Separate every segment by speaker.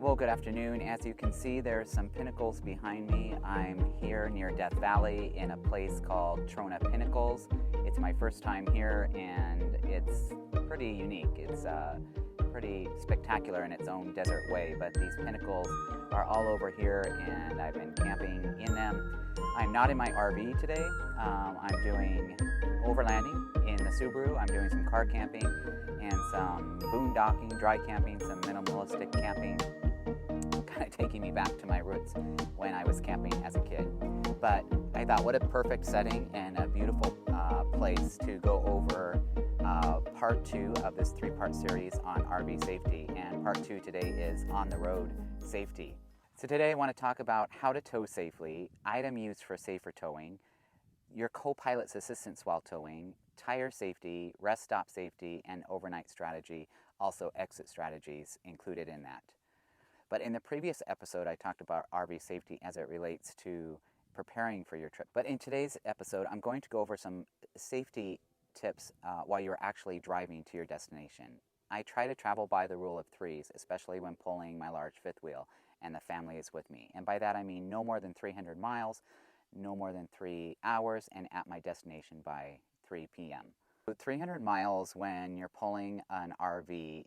Speaker 1: Well, good afternoon. As you can see, there's some pinnacles behind me. I'm here near Death Valley in a place called Trona Pinnacles. It's my first time here and it's pretty unique. It's pretty spectacular in its own desert way, but these pinnacles are all over here and I've been camping in them. I'm not in my RV today. I'm doing overlanding in the Subaru. I'm doing some car camping and some boondocking, dry camping, some minimalistic camping, kind of taking me back to my roots when I was camping as a kid. But I thought, what a perfect setting and a beautiful place to go over part 2 of this 3-part series on RV safety. And part 2 today is on the road safety. So today I want to talk about how to tow safely, item used for safer towing, your co-pilot's assistance while towing, tire safety, rest stop safety, and overnight strategy, also exit strategies included in that. But in the previous episode, I talked about RV safety as it relates to preparing for your trip. But in today's episode, I'm going to go over some safety tips while you're actually driving to your destination. I try to travel by the rule of 3s, especially when pulling my large fifth wheel and the family is with me. And by that I mean no more than 300 miles, no more than 3 hours, and at my destination by 3 p.m. 300 miles when you're pulling an RV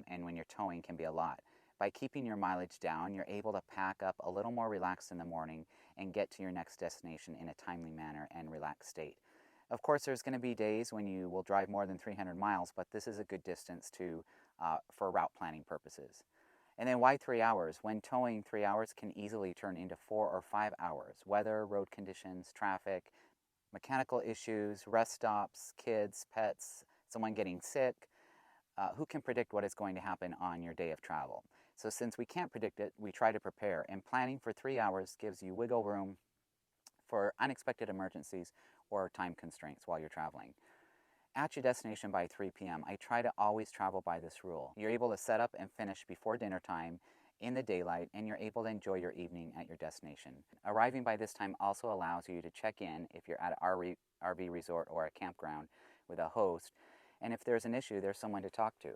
Speaker 1: and when you're towing can be a lot. By keeping your mileage down, you're able to pack up a little more relaxed in the morning and get to your next destination in a timely manner and relaxed state. Of course, there's going to be days when you will drive more than 300 miles, but this is a good distance for route planning purposes. And then why 3 hours? When towing, 3 hours can easily turn into 4 or 5 hours. Weather, road conditions, traffic, mechanical issues, rest stops, kids, pets, someone getting sick. Who can predict what is going to happen on your day of travel? So since we can't predict it, we try to prepare. And planning for 3 hours gives you wiggle room for unexpected emergencies or time constraints while you're traveling. At your destination by 3 p.m., I try to always travel by this rule. You're able to set up and finish before dinner time in the daylight, and you're able to enjoy your evening at your destination. Arriving by this time also allows you to check in if you're at an RV resort or a campground with a host, and if there's an issue, there's someone to talk to.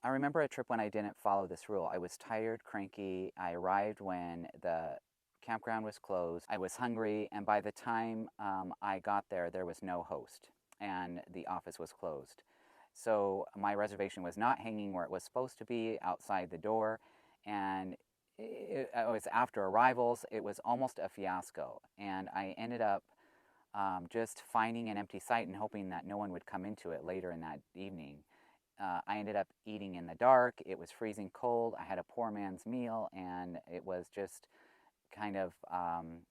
Speaker 1: I remember a trip when I didn't follow this rule. I was tired, cranky. I arrived when the campground was closed. I was hungry, and by the time I got there, there was no host, and the office was closed. So my reservation was not hanging where it was supposed to be outside the door, and it was after arrivals. It was almost a fiasco, and I ended up just finding an empty site and hoping that no one would come into it later in that evening. I ended up eating in the dark. It was freezing cold. I had a poor man's meal, and it was just kind of,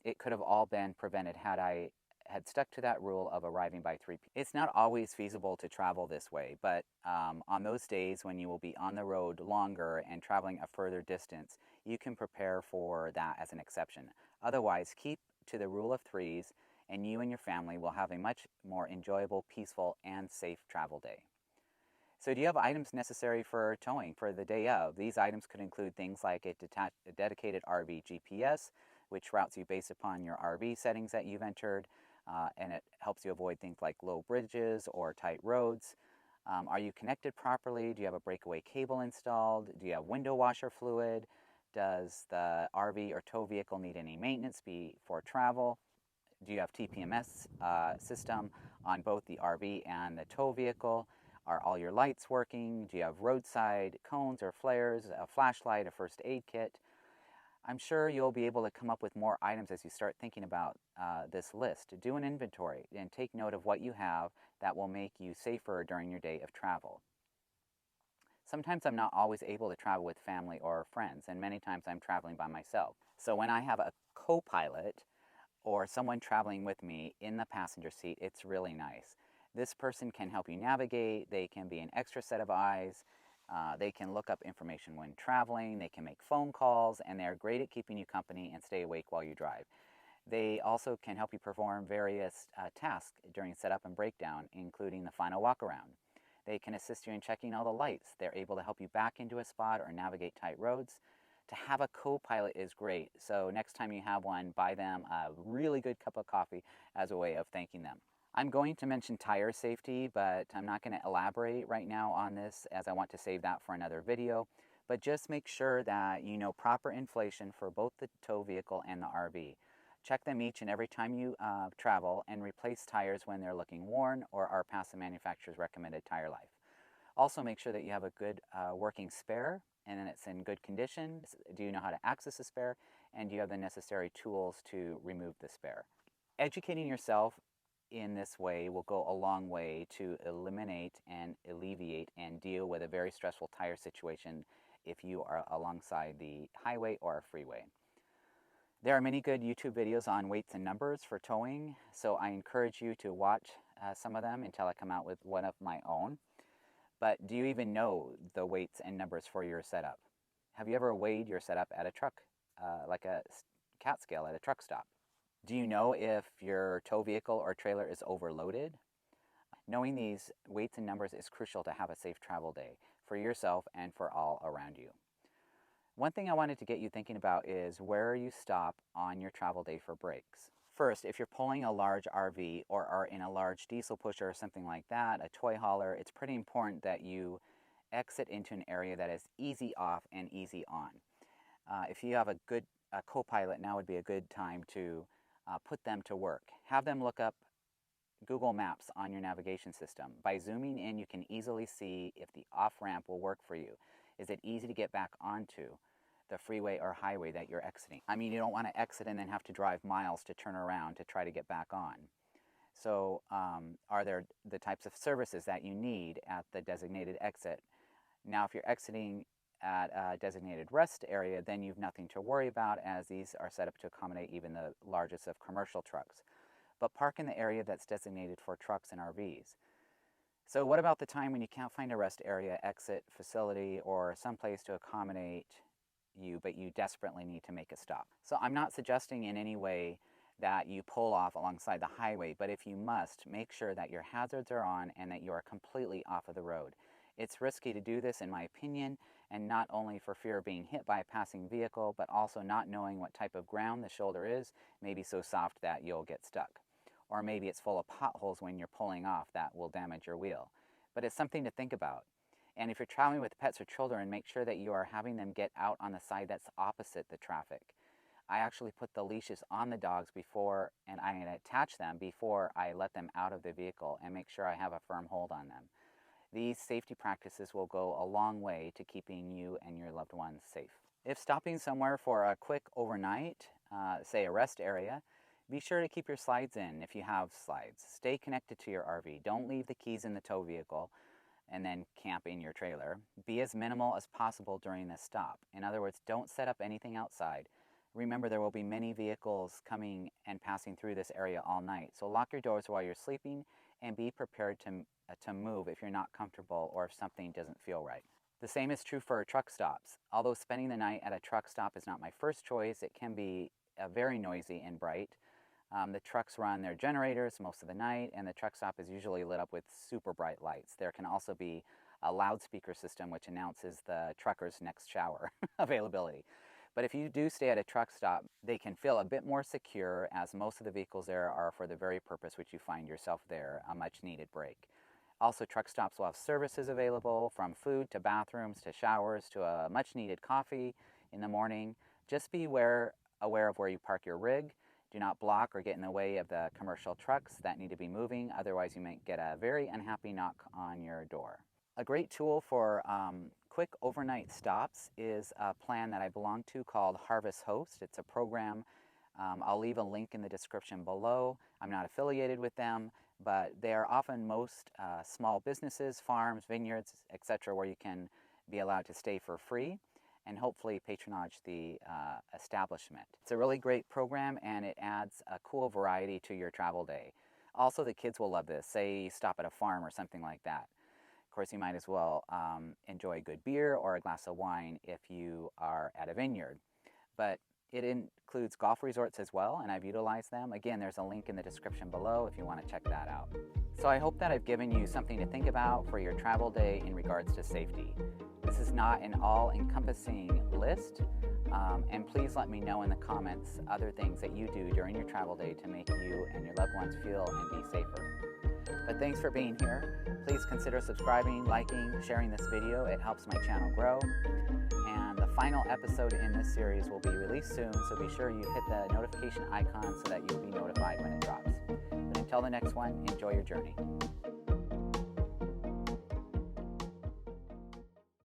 Speaker 1: it could have all been prevented had I had stuck to that rule of arriving by 3 p.m. It's not always feasible to travel this way, but on those days when you will be on the road longer and traveling a further distance, you can prepare for that as an exception. Otherwise, keep to the rule of 3s, and you and your family will have a much more enjoyable, peaceful, and safe travel day. So do you have items necessary for towing for the day of? These items could include things like a dedicated RV GPS, which routes you based upon your RV settings that you've entered, and it helps you avoid things like low bridges or tight roads. Are you connected properly? Do you have a breakaway cable installed? Do you have window washer fluid? Does the RV or tow vehicle need any maintenance before travel? Do you have TPMS system on both the RV and the tow vehicle? Are all your lights working? Do you have roadside cones or flares, a flashlight, a first aid kit? I'm sure you'll be able to come up with more items as you start thinking about this list. Do an inventory and take note of what you have that will make you safer during your day of travel. Sometimes I'm not always able to travel with family or friends, and many times I'm traveling by myself. So when I have a co-pilot or someone traveling with me in the passenger seat, it's really nice. This person can help you navigate. They can be an extra set of eyes. They can look up information when traveling. They can make phone calls, and they're great at keeping you company and stay awake while you drive. They also can help you perform various tasks during setup and breakdown, including the final walk around. They can assist you in checking all the lights. They're able to help you back into a spot or navigate tight roads. To have a co-pilot is great, so next time you have one, buy them a really good cup of coffee as a way of thanking them. I'm going to mention tire safety, but I'm not going to elaborate right now on this as I want to save that for another video. but just make sure that you know proper inflation for both the tow vehicle and the RV. Check them each and every time you travel, and replace tires when they're looking worn or are past the manufacturer's recommended tire life. Also, make sure that you have a good working spare and then it's in good condition. Do you know how to access the spare, and do you have the necessary tools to remove the spare? Educating yourself in this way will go a long way to eliminate and alleviate and deal with a very stressful tire situation if you are alongside the highway or a freeway. There are many good YouTube videos on weights and numbers for towing, so I encourage you to watch some of them until I come out with one of my own. But do you even know the weights and numbers for your setup? Have you ever weighed your setup at a truck, like a cat scale at a truck stop? Do you know if your tow vehicle or trailer is overloaded? Knowing these weights and numbers is crucial to have a safe travel day for yourself and for all around you. One thing I wanted to get you thinking about is where you stop on your travel day for breaks. First, if you're pulling a large RV or are in a large diesel pusher or something like that, a toy hauler, it's pretty important that you exit into an area that is easy off and easy on. If you have a good co-pilot, now would be a good time to put them to work. Have them look up Google Maps on your navigation system. By zooming in, you can easily see if the off-ramp will work for you. Is it easy to get back onto the freeway or highway that you're exiting? I mean, you don't want to exit and then have to drive miles to turn around to try to get back on. So are there the types of services that you need at the designated exit? Now, if you're exiting at a designated rest area, then you've nothing to worry about, as these are set up to accommodate even the largest of commercial trucks. But park in the area that's designated for trucks and RVs. So what about the time when you can't find a rest area, exit, facility, or someplace to accommodate you, but you desperately need to make a stop? So I'm not suggesting in any way that you pull off alongside the highway, but if you must, make sure that your hazards are on and that you are completely off of the road. It's risky to do this, in my opinion, and not only for fear of being hit by a passing vehicle, but also not knowing what type of ground the shoulder is, maybe so soft that you'll get stuck. Or maybe it's full of potholes when you're pulling off that will damage your wheel. But it's something to think about. And if you're traveling with pets or children, make sure that you are having them get out on the side that's opposite the traffic. I actually put the leashes on the dogs before, and I attach them before I let them out of the vehicle and make sure I have a firm hold on them. These safety practices will go a long way to keeping you and your loved ones safe. If stopping somewhere for a quick overnight, say a rest area, be sure to keep your slides in if you have slides. Stay connected to your RV. Don't leave the keys in the tow vehicle and then camp in your trailer. Be as minimal as possible during this stop. In other words, don't set up anything outside. Remember, there will be many vehicles coming and passing through this area all night. So lock your doors while you're sleeping and be prepared to move if you're not comfortable or if something doesn't feel right. The same is true for truck stops. Although spending the night at a truck stop is not my first choice, it can be very noisy and bright. The trucks run their generators most of the night, and the truck stop is usually lit up with super bright lights. There can also be a loudspeaker system which announces the trucker's next shower availability. But if you do stay at a truck stop, they can feel a bit more secure, as most of the vehicles there are for the very purpose which you find yourself there, a much needed break. Also, truck stops will have services available, from food to bathrooms to showers to a much needed coffee in the morning. Just be aware of where you park your rig. Do not block or get in the way of the commercial trucks that need to be moving, otherwise you might get a very unhappy knock on your door. A great tool for quick overnight stops is a plan that I belong to called Harvest Host. It's a program. I'll leave a link in the description below. I'm not affiliated with them, but they are often most small businesses, farms, vineyards, etc., where you can be allowed to stay for free and hopefully patronage the establishment. It's a really great program, and it adds a cool variety to your travel day. Also, the kids will love this. Say you stop at a farm or something like that. Of course, you might as well enjoy a good beer or a glass of wine if you are at a vineyard. But it includes golf resorts as well, and I've utilized them. Again, there's a link in the description below if you want to check that out. So I hope that I've given you something to think about for your travel day in regards to safety. This is not an all-encompassing list. list. And please let me know in the comments other things that you do during your travel day to make you and your loved ones feel and be safer. But thanks for being here. Please consider subscribing, liking, sharing this video. It helps my channel grow. And the final episode in this series will be released soon, so be sure you hit the notification icon so that you'll be notified when it drops. But until the next one, enjoy your journey.